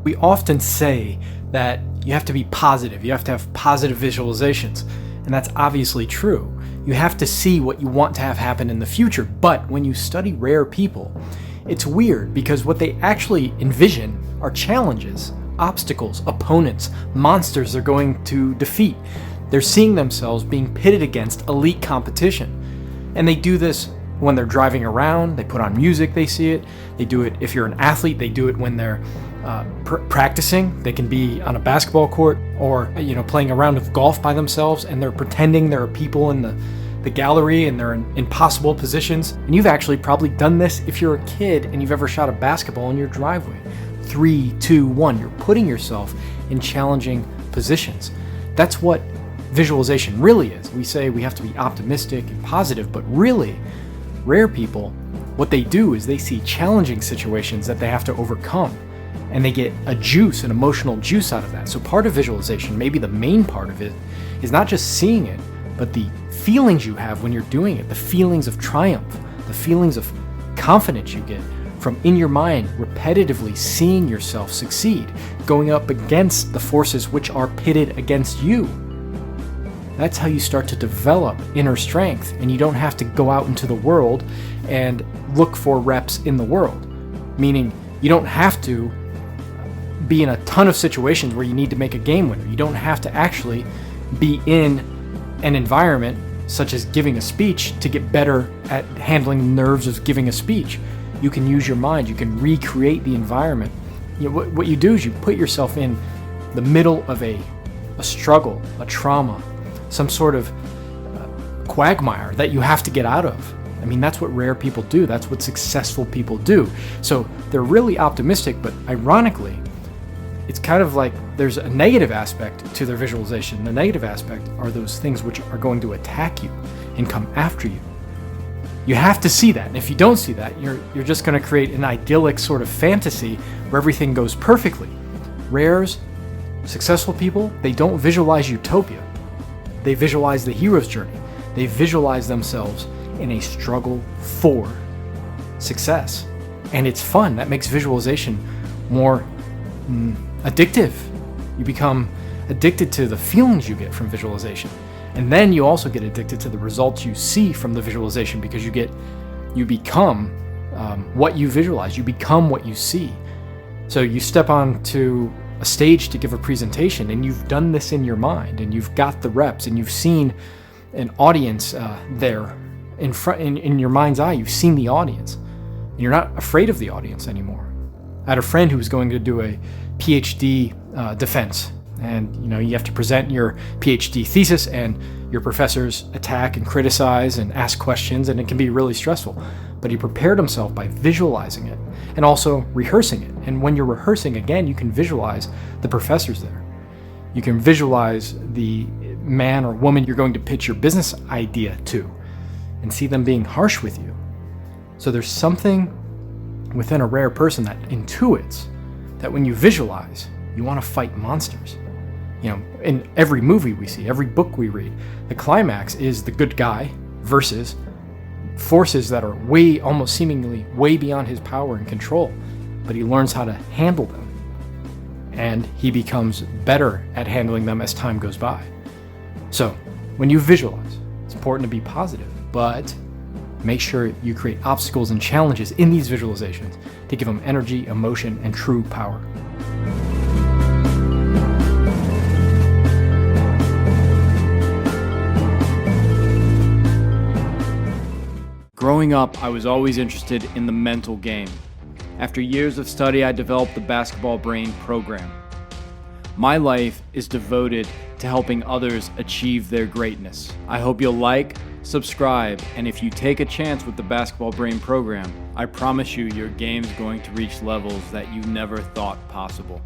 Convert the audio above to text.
We often say that you have to be positive, you have to have positive visualizations, and that's obviously true. You have to see what you want to have happen in the future, but when you study rare people, it's weird because what they actually envision are challenges, obstacles, opponents, monsters they're going to defeat. They're seeing themselves being pitted against elite competition. And they do this when they're driving around, they put on music, they see it. They do it if you're an athlete, they do it when they're practicing. They can be on a basketball court or playing a round of golf by themselves, and they're pretending there are people in the gallery and they're in impossible positions. And you've actually probably done this if you're a kid and you've ever shot a basketball in your driveway. 3, 2, 1. You're putting yourself in challenging positions. That's what visualization really is. We say we have to be optimistic and positive, but really, rare people, what they do is they see challenging situations that they have to overcome, and they get a juice, an emotional juice out of that. So part of visualization, maybe the main part of it, is not just seeing it, but the feelings you have when you're doing it, the feelings of triumph, the feelings of confidence you get from in your mind repetitively seeing yourself succeed, going up against the forces which are pitted against you. That's how you start to develop inner strength, and you don't have to go out into the world and look for reps in the world. Meaning, you don't have to be in a ton of situations where you need to make a game winner. You don't have to actually be in an environment such as giving a speech to get better at handling the nerves of giving a speech. You can use your mind. You can recreate the environment. What you do is you put yourself in the middle of a struggle, a trauma, some sort of quagmire that you have to get out of. I mean, that's what rare people do. That's what successful people do. So they're really optimistic, but ironically, it's kind of like there's a negative aspect to their visualization. The negative aspect are those things which are going to attack you and come after you. You have to see that. And if you don't see that, you're just going to create an idyllic sort of fantasy where everything goes perfectly. Rares, successful people, they don't visualize utopia. They visualize the hero's journey. They visualize themselves in a struggle for success. And it's fun. That makes visualization more addictive. You become addicted to the feelings you get from visualization. And then you also get addicted to the results you see from the visualization, because you become what you visualize. You become what you see. So you step onto a stage to give a presentation, and you've done this in your mind, and you've got the reps, and you've seen an audience there in front, in your mind's eye. You've seen the audience, and you're not afraid of the audience anymore. I had a friend who was going to do a PhD defense, and you have to present your PhD thesis, and your professors attack and criticize and ask questions, and it can be really stressful. But he prepared himself by visualizing it and also rehearsing it. And when you're rehearsing, again, you can visualize the professors there. You can visualize the man or woman you're going to pitch your business idea to and see them being harsh with you. So there's something within a rare person that intuits that when you visualize, you want to fight monsters. In every movie we see, every book we read, the climax is the good guy versus forces that are almost seemingly way beyond his power and control, but he learns how to handle them, and he becomes better at handling them as time goes by. So when you visualize, it's important to be positive, but make sure you create obstacles and challenges in these visualizations to give them energy, emotion, and true power. Growing up, I was always interested in the mental game. After years of study, I developed the BasketballBrain program. My life is devoted to helping others achieve their greatness. I hope you'll like, subscribe, and if you take a chance with the BasketballBrain program, I promise you your game's going to reach levels that you never thought possible.